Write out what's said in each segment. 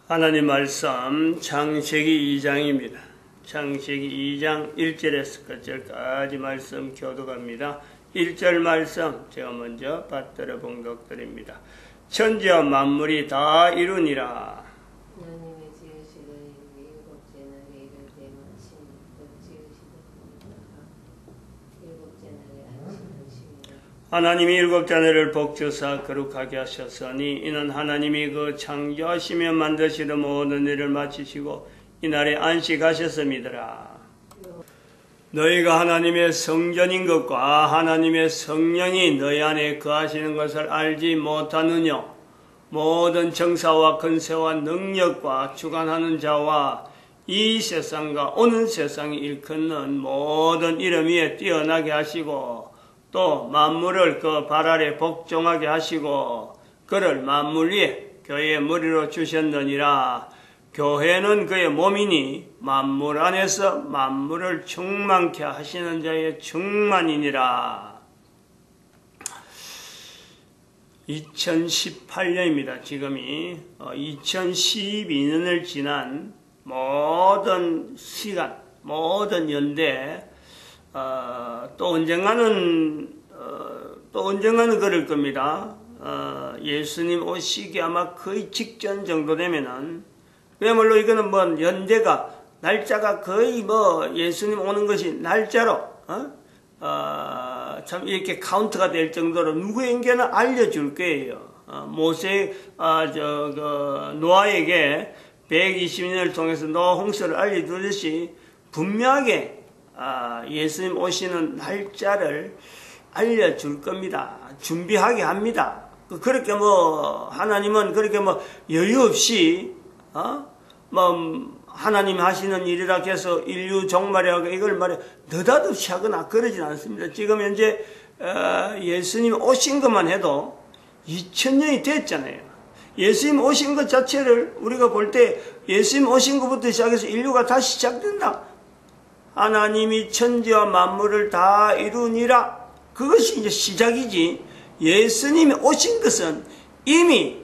하나님 말씀 창세기 2장입니다. 창세기 2장 1절에서 끝절까지 말씀 교독합니다. 1절 말씀 제가 먼저 받들어 봉독드립니다. 천지와 만물이 다 이루니라. 하나님의 지으시던 일곱째 날에 이를 때 마침 곧 지으시던 일곱째 날에 안식하시니라. 하나님이 일곱째 날을 복주사 거룩하게 하셨으니 이는 하나님이 그 창조하시며 만드시는 모든 일을 마치시고 이날에 안식하셨음이더라. 너희가 하나님의 성전인 것과 하나님의 성령이 너희 안에 거하시는 것을 알지 못하느냐? 모든 정사와 권세와 능력과 주관하는 자와 이 세상과 오는 세상이 일컫는 모든 이름 위에 뛰어나게 하시고 또 만물을 그 발 아래 복종하게 하시고 그를 만물 위에 교회의 머리로 주셨느니라. 교회는 그의 몸이니 만물 안에서 만물을 충만케 하시는 자의 충만이니라. 2018년입니다. 지금이 2012년을 지난 모든 시간, 모든 연대 또 언젠가는 그럴 겁니다. 예수님 오시기 아마 거의 직전 정도 되면은, 그야말로 이거는 뭐 연대가 날짜가 거의 예수님 오는 것이 날짜로 참 이렇게 카운트가 될 정도로 누구에게나 알려줄 거예요. 노아에게 120년을 통해서 노아 홍수를 알려주듯이 분명하게 예수님 오시는 날짜를 알려줄 겁니다. 준비하게 합니다. 그렇게 하나님은 그렇게 여유 없이 하나님 하시는 일이라 해서 인류 종말이라고 이걸 느닷없이 하거나 그러진 않습니다. 지금 현재 예수님 오신 것만 해도 2000년이 됐잖아요. 예수님 오신 것 자체를 우리가 볼 때 예수님 오신 것부터 시작해서 인류가 다시 시작된다. 하나님이 천지와 만물을 다 이루니라. 그것이 이제 시작이지. 예수님이 오신 것은 이미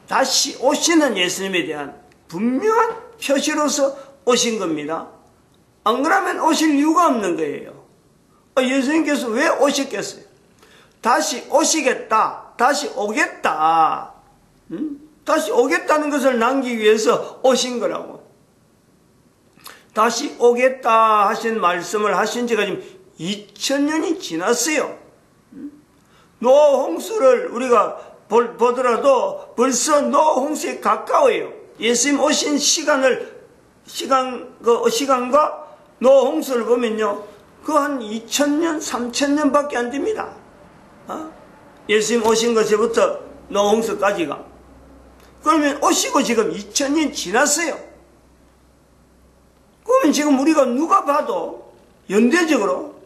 다시 오시는 예수님에 대한 분명한 표시로서 오신 겁니다. 안 그러면 오실 이유가 없는 거예요. 예수님께서 왜 오셨겠어요? 다시 오시겠다. 다시 오겠다. 다시 오겠다는 것을 남기기 위해서 오신 거라고. 다시 오겠다 하신 말씀을 하신 지가 지금 2000년이 지났어요. 노아 홍수를 우리가 보더라도 벌써 노아 홍수에 가까워요. 예수님 오신 시간과 노아 홍수를 보면요, 그 한 2000년, 3000년 밖에 안 됩니다. 예수님 오신 것부터 노아 홍수까지가. 그러면 오시고 지금 2000년 지났어요. 그러면 지금 우리가 누가 봐도 연대적으로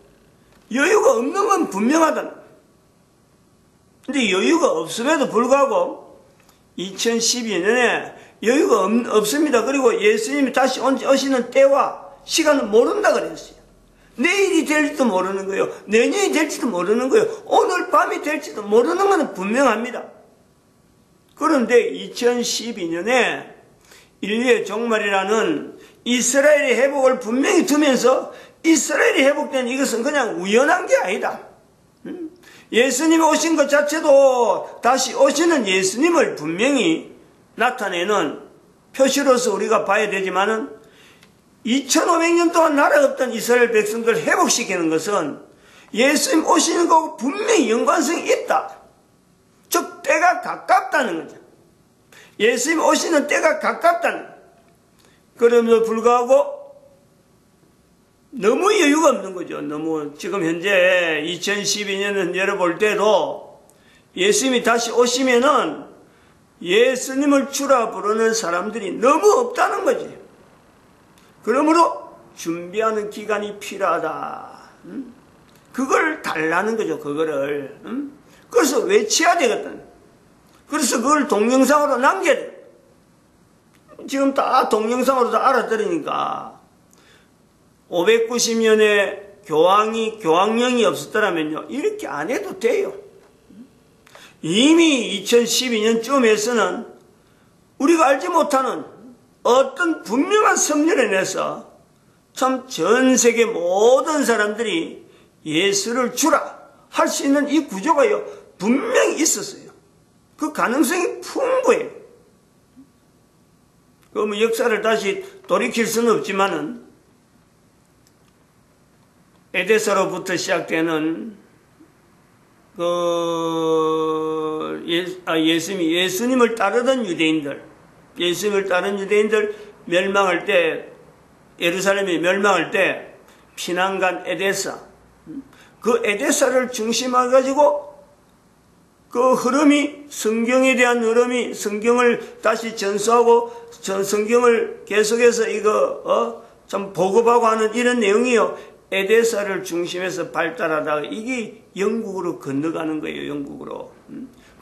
여유가 없는 건 분명하다. 근데 여유가 없음에도 불구하고 2012년에 여유가 없습니다. 그리고 예수님이 다시 오시는 때와 시간을 모른다 그랬어요. 내일이 될지도 모르는 거예요. 내년이 될지도 모르는 거예요. 오늘 밤이 될지도 모르는 건 분명합니다. 그런데 2012년에 인류의 종말이라는 이스라엘의 회복을 분명히 두면서 이스라엘이 회복된 이것은 그냥 우연한 게 아니다. 예수님이 오신 것 자체도 다시 오시는 예수님을 분명히 나타내는 표시로서 우리가 봐야 되지만은 2500년 동안 나라가 없던 이스라엘 백성들을 회복시키는 것은 예수님 오시는 거하고 분명히 연관성이 있다. 즉 때가 가깝다는 거죠. 예수님 오시는 때가 가깝다는 거죠. 그럼에도 불구하고 너무 여유가 없는 거죠. 너무 지금 현재 2012년을 열어볼 때도 예수님이 다시 오시면은 예수님을 주라 부르는 사람들이 너무 없다는 거지. 그러므로 준비하는 기간이 필요하다. 그걸 달라는 거죠. 그거를. 그래서 외쳐야 되거든. 그래서 그걸 동영상으로 남겨야 돼. 지금 다 동영상으로 다 알아들으니까 590년에 교황령이 없었더라면요 이렇게 안 해도 돼요. 이미 2012년쯤에서는 우리가 알지 못하는 어떤 분명한 섭리를 내서 참 전 세계 모든 사람들이 예수를 주라 할 수 있는 이 구조가요 분명히 있었어요. 그 가능성이 풍부해요. 그 뭐 역사를 다시 돌이킬 수는 없지만은 에데사로부터 시작되는 예수님을 따르던 유대인들, 예수님을 따른 유대인들 멸망할 때, 예루살렘이 멸망할 때 피난간 에데사, 그 에데사를 중심으로 가지고 그 흐름이, 성경에 대한 흐름이, 성경을 다시 전수하고 성경을 계속해서 참 보급하고 하는 이런 내용이요, 에데사를 중심해서 발달하다가 이게 영국으로 건너가는 거예요. 영국으로.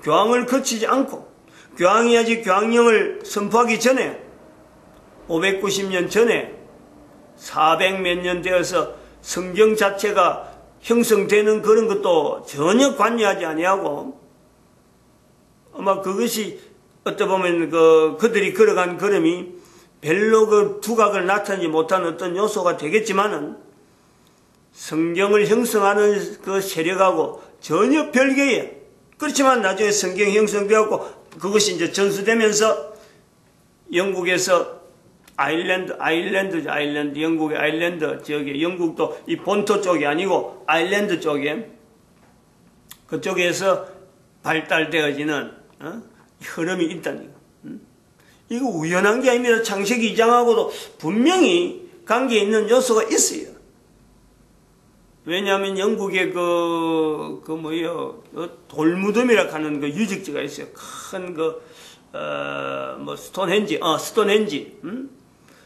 교황을 거치지 않고, 교황이 아직 교황령을 선포하기 전에 590년 전에 400몇 년 되어서 성경 자체가 형성되는 그런 것도 전혀 관여하지 아니하고, 아마 그것이 어떻게 보면 그들이 걸어간 걸음이 별로 그 두각을 나타내지 못한 어떤 요소가 되겠지만은, 성경을 형성하는 그 세력하고 전혀 별개의, 그렇지만 나중에 성경이 형성되었고 그것이 이제 전수되면서 영국에서 아일랜드, 영국의 아일랜드 지역에, 영국도 이 본토 쪽이 아니고 아일랜드 쪽에, 그쪽에서 발달되어지는 흐름이 있다는 거. 이거 우연한 게 아닙니다. 창세기 2장하고도 분명히 관계 있는 요소가 있어요. 왜냐하면 영국에 돌무덤이라 하는 그 유적지가 있어요. 큰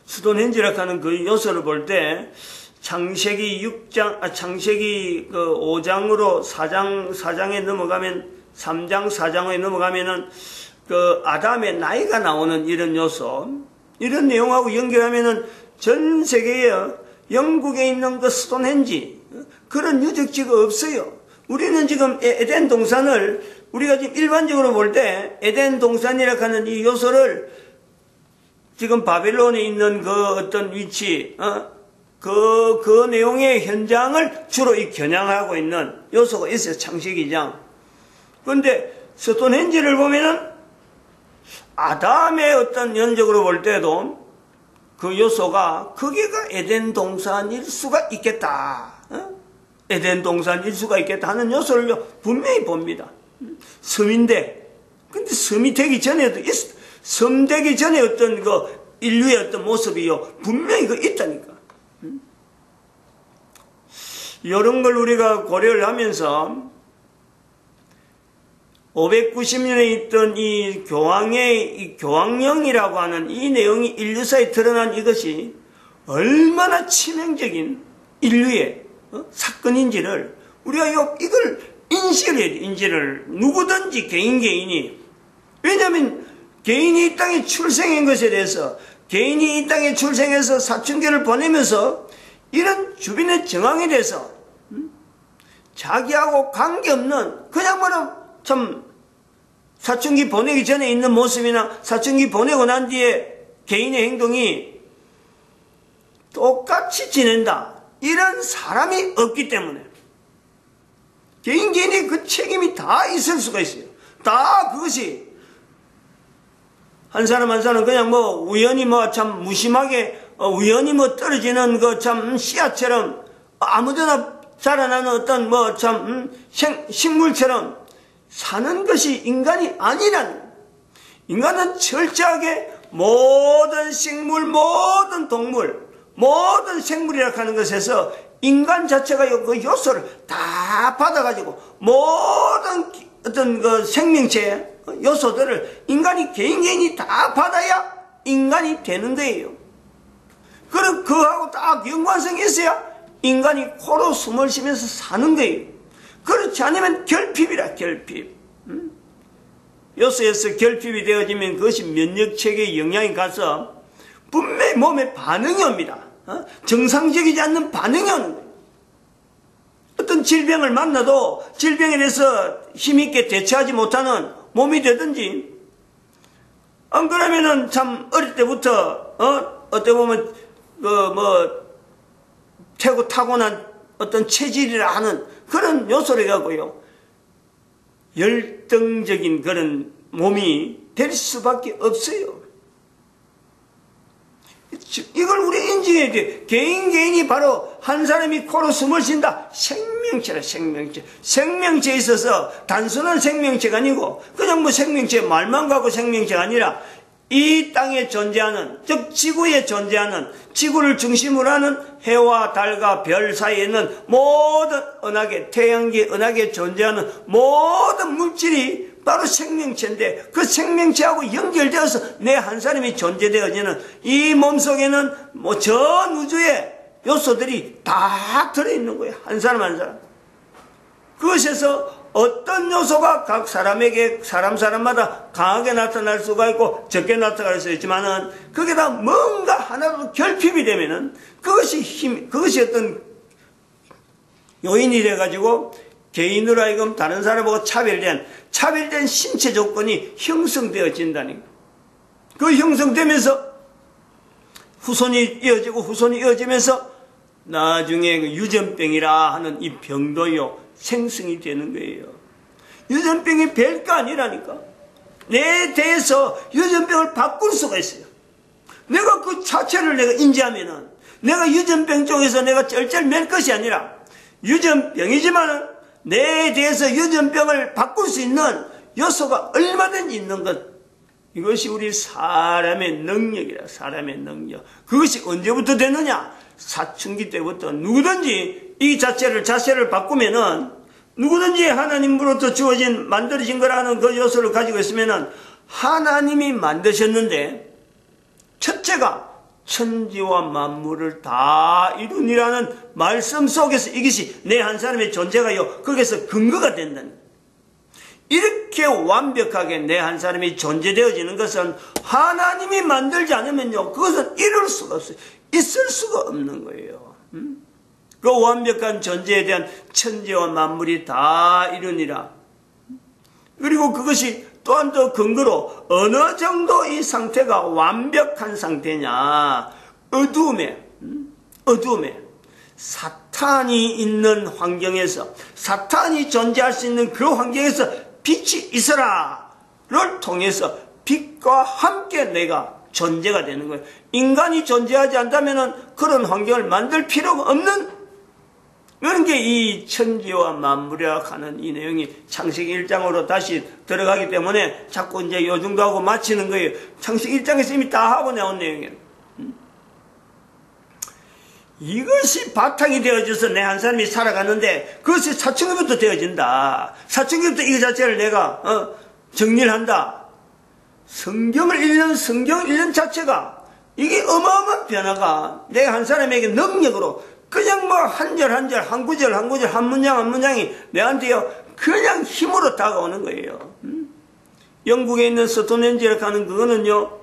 스톤헨지라 하는 그 요소를 볼 때, 창세기 5장으로 4장에 넘어가면, 3장, 4장에 넘어가면은, 아담의 나이가 나오는 이런 요소, 이런 내용하고 연결하면은 전 세계에 영국에 있는 그 스톤헨지, 그런 유적지가 없어요. 우리는 지금 에덴 동산을, 우리가 지금 일반적으로 볼 때 에덴 동산이라고 하는 이 요소를 지금 바벨론에 있는 그 어떤 위치, 그 내용의 현장을 주로 겨냥하고 있는 요소가 있어요. 창세기 2장. 그런데 스톤헨지를 보면은 아담의 어떤 연적으로 볼 때도 그 요소가, 거기가 에덴 동산일 수가 있겠다. 에덴 동산일 수가 있겠다 하는 요소를 분명히 봅니다. 섬인데, 근데 섬이 되기 전에도 섬 되기 전에 어떤 인류의 어떤 모습이요, 분명히 있다니까. 이런 걸 우리가 고려를 하면서 590년에 있던 이 교황령이라고 하는 이 내용이 인류사에 드러난 이것이 얼마나 치명적인 인류의 사건인지를 우리가 이걸 인식을 해야 돼. 인지를 누구든지 개인이. 왜냐하면 개인이 이 땅에 출생한 것에 대해서, 개인이 이 땅에 출생해서 사춘기를 보내면서 이런 주변의 정황에 대해서 자기하고 관계없는, 그냥 참 사춘기 보내기 전에 있는 모습이나 사춘기 보내고 난 뒤에 개인의 행동이 똑같이 지낸다, 이런 사람이 없기 때문에 개인이 그 책임이 다 있을 수가 있어요. 다 그것이 한 사람 한 사람 그냥 우연히 참 무심하게 우연히 떨어지는 참 씨앗처럼 아무데나 자라나는 어떤 참 식물처럼 사는 것이 인간이 아니라는, 인간은 철저하게 모든 식물, 모든 동물, 모든 생물이라 하는 것에서 인간 자체가 그 요소를 다 받아가지고 모든 어떤 생명체의 요소들을 인간이 개인이 다 받아야 인간이 되는 거예요. 그럼 그하고 딱 연관성이 있어야 인간이 코로 숨을 쉬면서 사는 거예요. 그렇지 않으면 결핍이라, 결핍. 요소에서 결핍이 되어지면 그것이 면역체계에 영향이 가서 분명히 몸에 반응이 옵니다. 정상적이지 않는 반응이 오는 거예요. 어떤 질병을 만나도 질병에 대해서 힘있게 대처하지 못하는 몸이 되든지, 안 그러면은 참 어릴 때부터 어떻게 보면 태고 타고난 어떤 체질이라 하는 그런 요소를 갖고요, 열등적인 그런 몸이 될 수밖에 없어요. 이걸 우리 인정해야 돼. 개인이 바로 한 사람이 코로 숨을 쉰다. 생명체라, 생명체. 생명체에 있어서 단순한 생명체가 아니고 그냥 뭐 생명체 말만 갖고 생명체가 아니라 이 땅에 존재하는, 즉 지구에 존재하는, 지구를 중심으로 하는 해와 달과 별 사이에 있는 모든 은하계, 태양계 은하계에 존재하는 모든 물질이 바로 생명체인데, 그 생명체하고 연결되어서 내 한 사람이 존재되어지는 이 몸속에는 뭐 전 우주의 요소들이 다 들어있는 거예요. 한 사람 한 사람. 그것에서 어떤 요소가 각 사람에게, 사람마다 강하게 나타날 수가 있고 적게 나타날 수 있지만은, 그게 다 뭔가 하나로 결핍이 되면은 그것이 어떤 요인이 돼가지고 개인으로 하여금 다른 사람하고 차별된 신체 조건이 형성되어진다는 거예요. 그 형성되면서 후손이 이어지면서 나중에 그 유전병이라 하는 이 병도요, 생성이 되는 거예요. 유전병이 별거 아니라니까. 내 대해서 유전병을 바꿀 수가 있어요. 내가 그 자체를 내가 인지하면은, 내가 유전병 쪽에서 내가 쩔쩔 맬 것이 아니라, 유전병이지만은 내 대해서 유전병을 바꿀 수 있는 요소가 얼마든지 있는 것. 이것이 우리 사람의 능력이라, 사람의 능력. 그것이 언제부터 되느냐? 사춘기 때부터 누구든지 이 자체를 바꾸면은, 누구든지 하나님으로부터 주어진, 만들어진 거라는 그 요소를 가지고 있으면은, 하나님이 만드셨는데, 첫째가 천지와 만물을 다 이루니라는 말씀 속에서 이것이 내 한 사람의 존재가요, 거기서 근거가 된다는 거예요. 이렇게 완벽하게 내 한 사람이 존재되어지는 것은 하나님이 만들지 않으면요, 그것은 이룰 수가 없어요. 있을 수가 없는 거예요. 그 완벽한 존재에 대한 천지와 만물이 다 이루니라. 그리고 그것이 또한 더 근거로 어느 정도 이 상태가 완벽한 상태냐, 어두움에 사탄이 있는 환경에서, 사탄이 존재할 수 있는 그 환경에서 빛이 있어라를 통해서 빛과 함께 내가 존재가 되는 거예요. 인간이 존재하지 않다면 그런 환경을 만들 필요가 없는 그런 게 이 천지와 만물이라 하는 이 내용이 창세기 1장으로 다시 들어가기 때문에 자꾸 이제 요즘도 하고 마치는 거예요. 창세기 1장에서 이미 다 하고 나온 내용이에요. 이것이 바탕이 되어져서 내 한 사람이 살아가는데, 그것이 사춘기부터 되어진다. 사춘기부터 이 자체를 내가 정리를 한다. 성경 1년 자체가 이게 어마어마한 변화가 내 한 사람에게 능력으로 그냥 뭐 한 절 한 절, 한 구절 한 구절, 한 문장 한 문장이 내한테요 그냥 힘으로 다가오는 거예요. 영국에 있는 스톤헨지라고 하는 그거는요,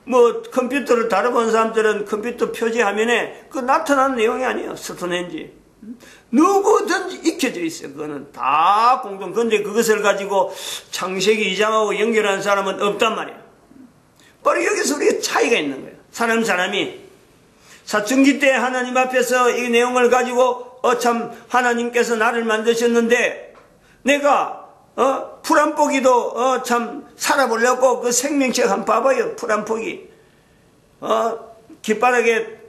뭐 컴퓨터를 다뤄본 사람들은 컴퓨터 표지 화면에 그 나타나는 내용이 아니에요. 스톤헨지 누구든지 익혀져 있어요. 그거는 다 공동. 그런데 그것을 가지고 창세기 2장하고 연결하는 사람은 없단 말이에요. 바로 여기서 우리가 차이가 있는 거예요. 사람이 사춘기 때 하나님 앞에서 이 내용을 가지고 참 하나님께서 나를 만드셨는데 내가 풀 한 포기도 참 살아보려고 그 생명체가 한번 봐봐요. 풀 한 포기 깃바닥에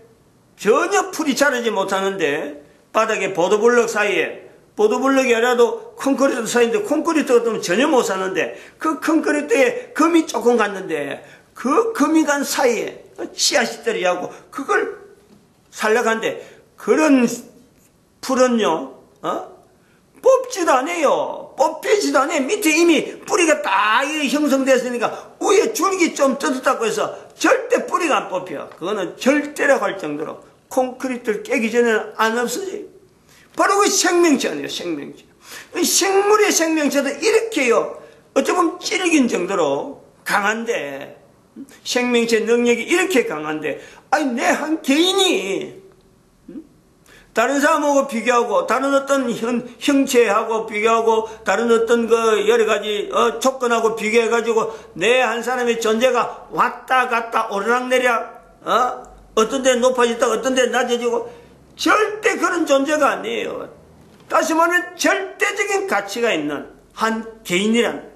전혀 풀이 자라지 못하는데 바닥에 보도블럭 사이에, 보도블럭이 아니라도 콘크리트 사이인데 콘크리트 같으면 전혀 못 사는데 그 콘크리트에 금이 조금 갔는데 그 금이 간 사이에 씨앗이 떨어지고 그걸 살려간데, 그런 풀은요 뽑지도 않아요. 뽑히지도 않아요. 밑에 이미 뿌리가 딱 형성됐으니까 위에 줄기 좀 뜯었다고 해서 절대 뿌리가 안 뽑혀. 그거는 절대라고 할 정도로 콘크리트를 깨기 전에는 안 없어져요. 바로 그 생명체 아니에요. 생명체. 생물의 생명체도 이렇게요, 어찌 보면 찔긴 정도로 강한데, 생명체 능력이 이렇게 강한데, 아니 내 한 개인이 다른 사람하고 비교하고, 다른 어떤 형체하고 비교하고, 다른 어떤 그 여러 가지 조건하고 비교해가지고 내 한 사람의 존재가 왔다 갔다 오르락내리락 어떤 데 높아졌다 어떤 데 낮아지고, 절대 그런 존재가 아니에요. 다시 말하면 절대적인 가치가 있는 한 개인이란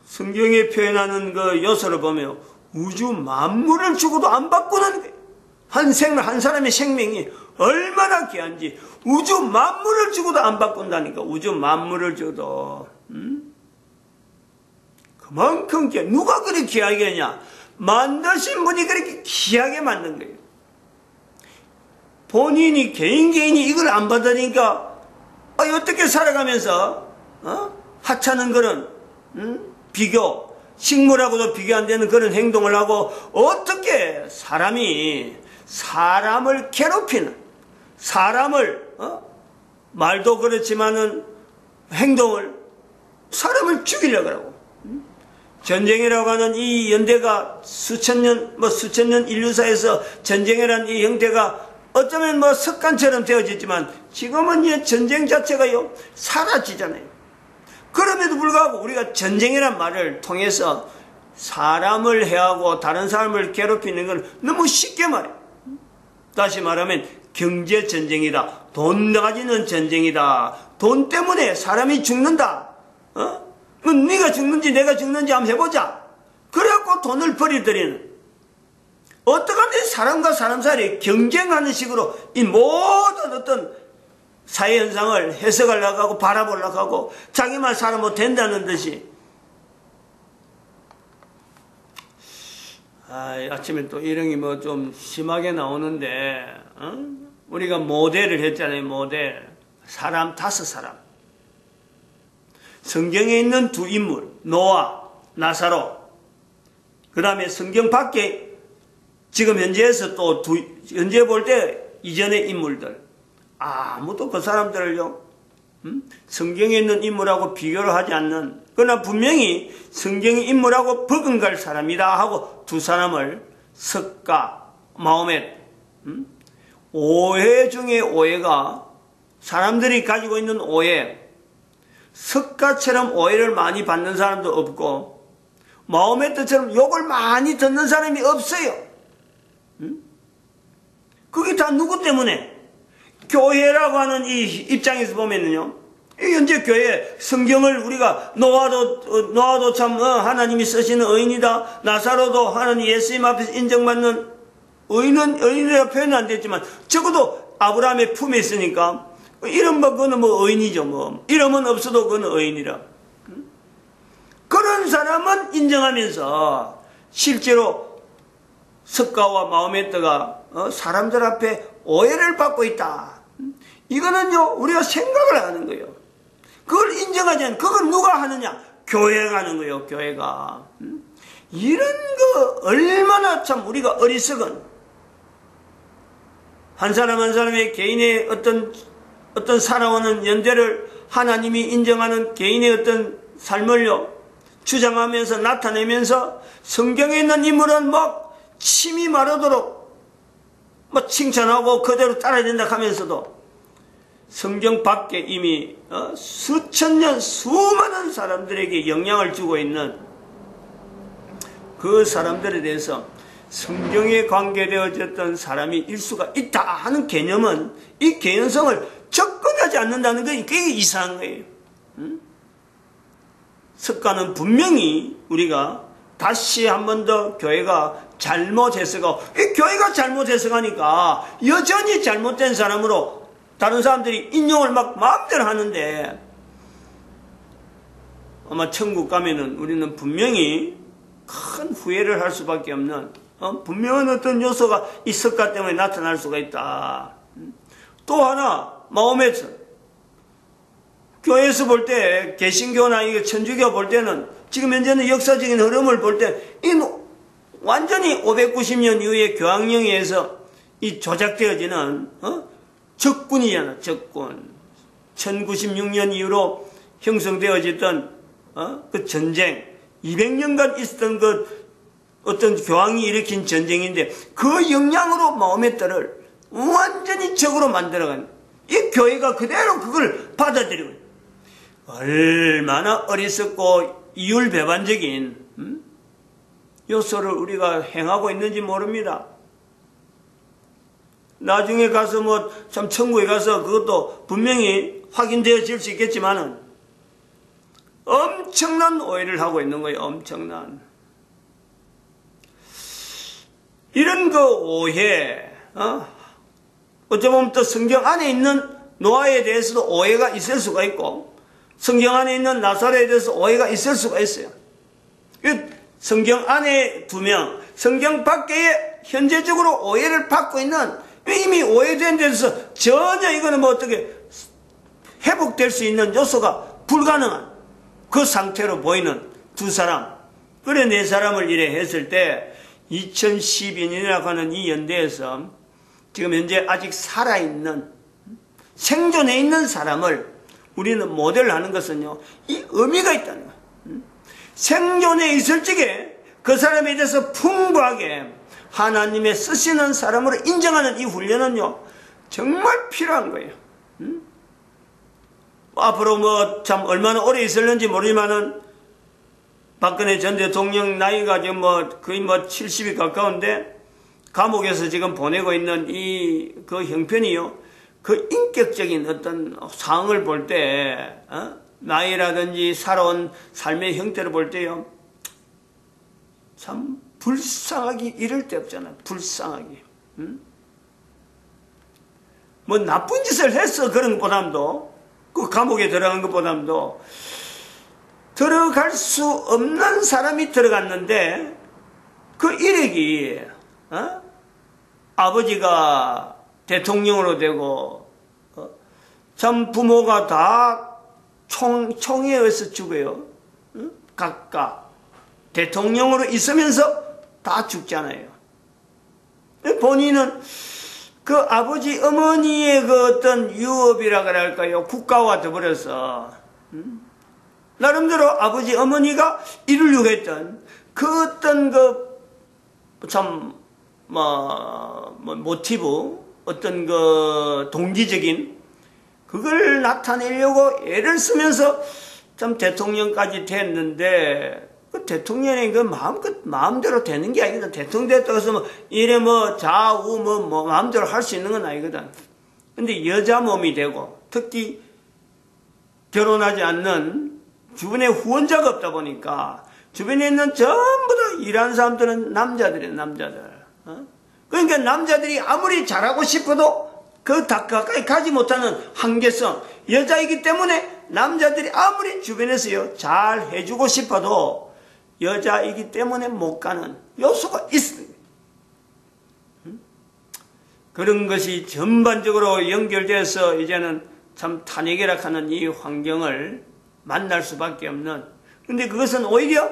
성경에 표현하는 그 요소를 보면 우주 만물을 주고도 안 바꾸는 거예요. 한 사람의 생명이 얼마나 귀한지 우주 만물을 주고도 안 바꾼다니까. 우주 만물을 줘도 그만큼 귀해. 누가 그렇게 귀하게 했냐? 만드신 분이 그렇게 귀하게 만든 거예요. 본인이 개인이 이걸 안 받으니까 어떻게 살아가면서 하찮은 그런 비교, 식물하고도 비교 안 되는 그런 행동을 하고, 어떻게 사람을 괴롭히는, 말도 그렇지만은 행동을, 사람을 죽이려고 하고, 전쟁이라고 하는 이 연대가 수천 년 인류사에서 전쟁이라는 이 형태가 어쩌면 습관처럼 되어졌지만, 지금은 이 전쟁 자체가요, 사라지잖아요. 그럼에도 불구하고 우리가 전쟁이란 말을 통해서 사람을 해하고 다른 사람을 괴롭히는 건 너무 쉽게 말해요. 다시 말하면 경제전쟁이다. 돈 가지는 전쟁이다. 돈 때문에 사람이 죽는다. 네가 죽는지 내가 죽는지 한번 해보자. 그래갖고 돈을 버리더리는, 어떡하면 사람과 사람 사이에 경쟁하는 식으로 이 모든 어떤 사회현상을 해석하려고 하고 바라보려고 하고 자기만 살아면 된다는 듯이. 아침에 또 이름이 좀 심하게 나오는데, 우리가 모델을 했잖아요. 모델. 사람 5사람. 성경에 있는 2 인물, 노아, 나사로. 그 다음에 성경 밖에 지금 현재에서 또 현재 볼 때 이전의 인물들. 아무도 그 사람들을요, 성경에 있는 인물하고 비교를 하지 않는, 그러나 분명히 성경의 인물하고 버금갈 사람이다 하고 2 사람을, 석가, 마호멧, 오해 중에 오해가, 사람들이 가지고 있는 오해, 석가처럼 오해를 많이 받는 사람도 없고, 마호멧처럼 욕을 많이 듣는 사람이 없어요. 그게 다 누구 때문에? 교회라고 하는 이 입장에서 보면은요, 현재 교회 성경을 우리가 노아도 참 하나님이 쓰시는 의인이다. 나사로도 하나님 예수님 앞에서 인정받는 의인이라 표현은 안 됐지만 적어도 아브라함의 품에 있으니까 이름 그거는 의인이죠. 이름은 없어도 그거는 의인이라. 그런 사람은 인정하면서 실제로 석가와 마호메트가 사람들 앞에 오해를 받고 있다. 이거는요, 우리가 생각을 하는 거예요. 그걸 인정하지 않는, 그걸 누가 하느냐? 교회가 하는 거예요, 교회가. 이런 거 얼마나 참 우리가 어리석은, 한 사람 한 사람의 개인의 어떤 살아오는 연대를 하나님이 인정하는 개인의 어떤 삶을요, 주장하면서 나타내면서 성경에 있는 인물은 침이 마르도록 칭찬하고 그대로 따라야 된다 하면서도 성경 밖에 이미 수천 년 수많은 사람들에게 영향을 주고 있는 그 사람들에 대해서 성경에 관계되어졌던 사람이 일 수가 있다 하는 개념은, 이 개연성을 접근하지 않는다는 게 그게 이상한 거예요. 석가는 분명히 우리가 다시 한 번 더 교회가 잘못 해석하고, 이 교회가 잘못 해석하니까 여전히 잘못된 사람으로 다른 사람들이 인용을 마음대로 하는데, 아마 천국 가면은 우리는 분명히 큰 후회를 할 수밖에 없는 분명한 어떤 요소가 이 석가 때문에 나타날 수가 있다. 또 하나, 마호메트. 교회에서 볼 때, 개신교나 천주교 볼 때는, 지금 현재는 역사적인 흐름을 볼 때, 완전히 590년 이후에 교황령에 의해서 이 조작되어지는, 적군이잖아, 적군. 1096년 이후로 형성되어졌던, 그 전쟁, 200년간 있었던 그 어떤 교황이 일으킨 전쟁인데 그 영향으로 마호메트를 완전히 적으로 만들어간 이 교회가 그대로 그걸 받아들이고 얼마나 어리석고 이율배반적인 요소를 우리가 행하고 있는지 모릅니다. 나중에 가서 뭐 참 천국에 가서 그것도 분명히 확인되어질 수 있겠지만은 엄청난 오해를 하고 있는 거예요. 엄청난. 이런 그 오해, 어쩌면 또 성경 안에 있는 노아에 대해서도 오해가 있을 수가 있고 성경 안에 있는 나사로에 대해서 오해가 있을 수가 있어요. 성경 안에 두명, 성경 밖에 현재적으로 오해를 받고 있는 이미 오해된 데서 전혀 이거는 뭐 어떻게 회복될 수 있는 요소가 불가능한 그 상태로 보이는 두 사람, 그래 네 사람을 이래 했을 때 2012년이라고 하는 이 연대에서 지금 현재 아직 살아있는 생존해 있는 사람을 우리는 모델을 하는 것은요, 이 의미가 있다는 거예요. 생존해 있을 적에 그 사람에 대해서 풍부하게 하나님의 쓰시는 사람으로 인정하는 이 훈련은요, 정말 필요한 거예요. 앞으로 뭐 참 얼마나 오래 있을는지 모르지만은 박근혜 전 대통령 나이가 지금 뭐 거의 뭐 70이 가까운데 감옥에서 지금 보내고 있는 이 그 형편이요, 그 인격적인 어떤 상황을 볼 때, 나이라든지 살아온 삶의 형태를 볼 때요, 참 불쌍하기 이를 데 없잖아. 불쌍하기. 뭐 나쁜 짓을 했어 그런 것보담도, 그 감옥에 들어간 것보담도 들어갈 수 없는 사람이 들어갔는데 그 일액이 아버지가 대통령으로 되고 참 부모가 다 총에 의해서 죽어요. 각각 대통령으로 있으면서 다 죽잖아요. 본인은 그 아버지 어머니의 그 어떤 유업이라 그럴까요, 국가와 더불어서 나름대로 아버지 어머니가 이루려고 했던 그 어떤 그 참 모티브, 어떤 그 동기적인 그걸 나타내려고 애를 쓰면서 참 대통령까지 됐는데, 그 대통령의 그 마음대로 되는 게 아니거든. 대통령 됐다고 해서 뭐 이래 뭐 좌우 뭐 마음대로 할 수 있는 건 아니거든. 근데 여자 몸이 되고, 특히 결혼하지 않는 주변에 후원자가 없다 보니까 주변에 있는 전부 다 일하는 사람들은 남자들이에요. 남자들. 그러니까 남자들이 아무리 잘하고 싶어도 그 가까이 가지 못하는 한계성, 여자이기 때문에 남자들이 아무리 주변에서요 잘 해주고 싶어도 여자이기 때문에 못 가는 요소가 있습니다. 그런 것이 전반적으로 연결돼서 이제는 참 탄핵이라고 하는 이 환경을 만날 수밖에 없는, 근데 그것은 오히려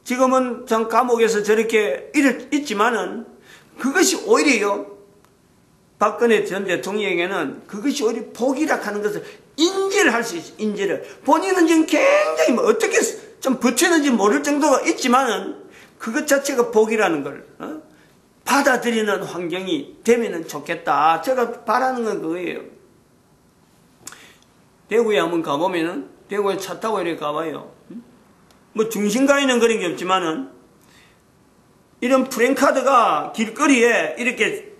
지금은 참 감옥에서 저렇게 있지만은 그것이 오히려 박근혜 전 대통령에게는 그것이 오히려 복이라 하는 것을 인지를 할 수 있어요. 인지를. 본인은 지금 굉장히 뭐 어떻게 좀 버티는지 모를 정도가 있지만은 그것 자체가 복이라는 걸 받아들이는 환경이 되면은 좋겠다. 제가 바라는 건 그거예요. 대구에 한번 가보면은, 대구에 차 타고 이렇게 가봐요. 뭐 중심가에는 그런 게 없지만은 이런 프랜카드가 길거리에 이렇게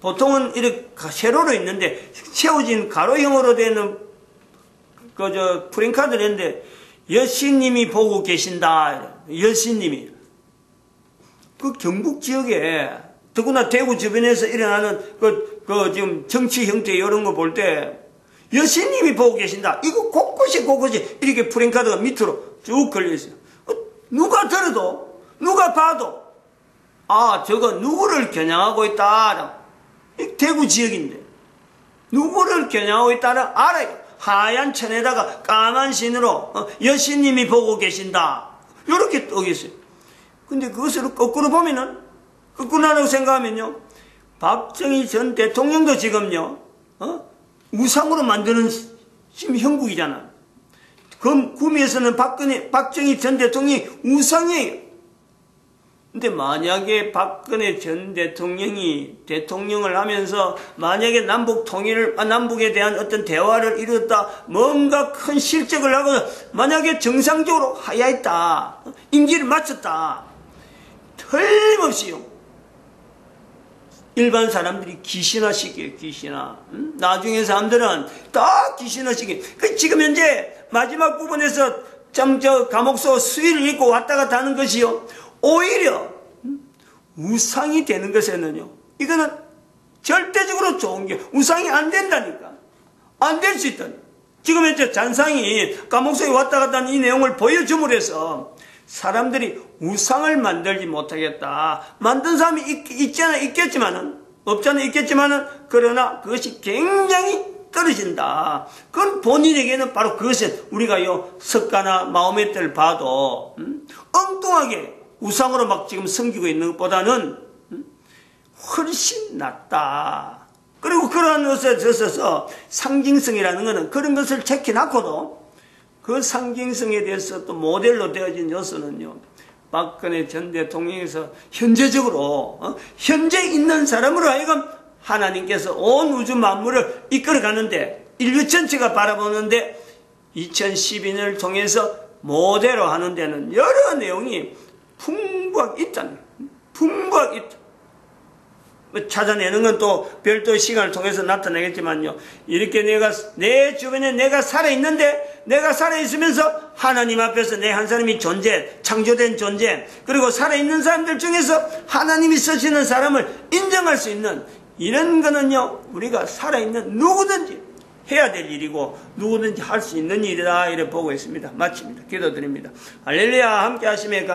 보통은 이렇게 세로로 있는데 세워진 가로형으로 되는 그 프랜카드를 했는데 여신님이 보고 계신다. 여신님이. 그 경북 지역에 더구나 대구 주변에서 일어나는 그 지금 정치 형태 이런 거 볼 때 여신님이 보고 계신다. 이거 곳곳이 이렇게 프랜카드가 밑으로 쭉 걸려있어요. 누가 들어도, 누가 봐도, 아, 저거 누구를 겨냥하고 있다. 대구 지역인데. 누구를 겨냥하고 있다는 알아요. 하얀 천에다가 까만 신으로 여신님이 보고 계신다. 이렇게 떠있어요. 근데 그것을 거꾸로 보면은, 거꾸로 하라고 생각하면요, 박정희 전 대통령도 지금요, 우상으로 만드는 형국이잖아. 그 구미에서는 박정희 전 대통령이 우상이에요. 근데 만약에 박근혜 전 대통령이 대통령을 하면서 만약에 남북에 대한 어떤 대화를 이뤘다, 뭔가 큰 실적을 하고 만약에 정상적으로 하야했다, 임기를 마쳤다, 틀림없이요, 일반 사람들이 기신화시켜요, 기신화. 나중에 사람들은 다 기신화시켜요. 지금 현재 마지막 부분에서 참 감옥소 수위를 입고 왔다 갔다 하는 것이요, 오히려 우상이 되는 것에는요, 이거는 절대적으로 좋은 게, 우상이 안 된다니까. 안 될 수 있다니. 지금 현재 잔상이 감옥소에 왔다 갔다 하는 이 내용을 보여줌으로 해서 사람들이 우상을 만들지 못하겠다. 만든 사람이 있겠지만은, 없잖아 있겠지만은, 그러나 그것이 굉장히 떨어진다. 그건 본인에게는 바로 그것은 우리가요, 석가나 마호메트를 봐도 엉뚱하게 우상으로 막 지금 섬기고 있는 것보다는 훨씬 낫다. 그리고 그러한 것에 있어서 상징성이라는 것은 그런 것을 체크해놓고도 그 상징성에 대해서 또 모델로 되어진 요소는요, 박근혜 전 대통령에서 현재적으로 현재 있는 사람으로 하여금 하나님께서 온 우주 만물을 이끌어가는데, 인류 전체가 바라보는데 2012년을 통해서 모델로 하는 데는 여러 내용이 풍부하게 있다는 거예요. 풍부하게 있다. 찾아내는 건 또 별도의 시간을 통해서 나타나겠지만요, 이렇게 내 주변에 내가 살아있는데, 내가 살아있으면서 하나님 앞에서 내 한 사람이 존재, 창조된 존재, 그리고 살아있는 사람들 중에서 하나님이 쓰시는 사람을 인정할 수 있는 이런 거는요, 우리가 살아있는 누구든지 해야 될 일이고 누구든지 할 수 있는 일이다, 이렇게 보고 있습니다. 마칩니다. 기도드립니다. 할렐루야. 함께 하심에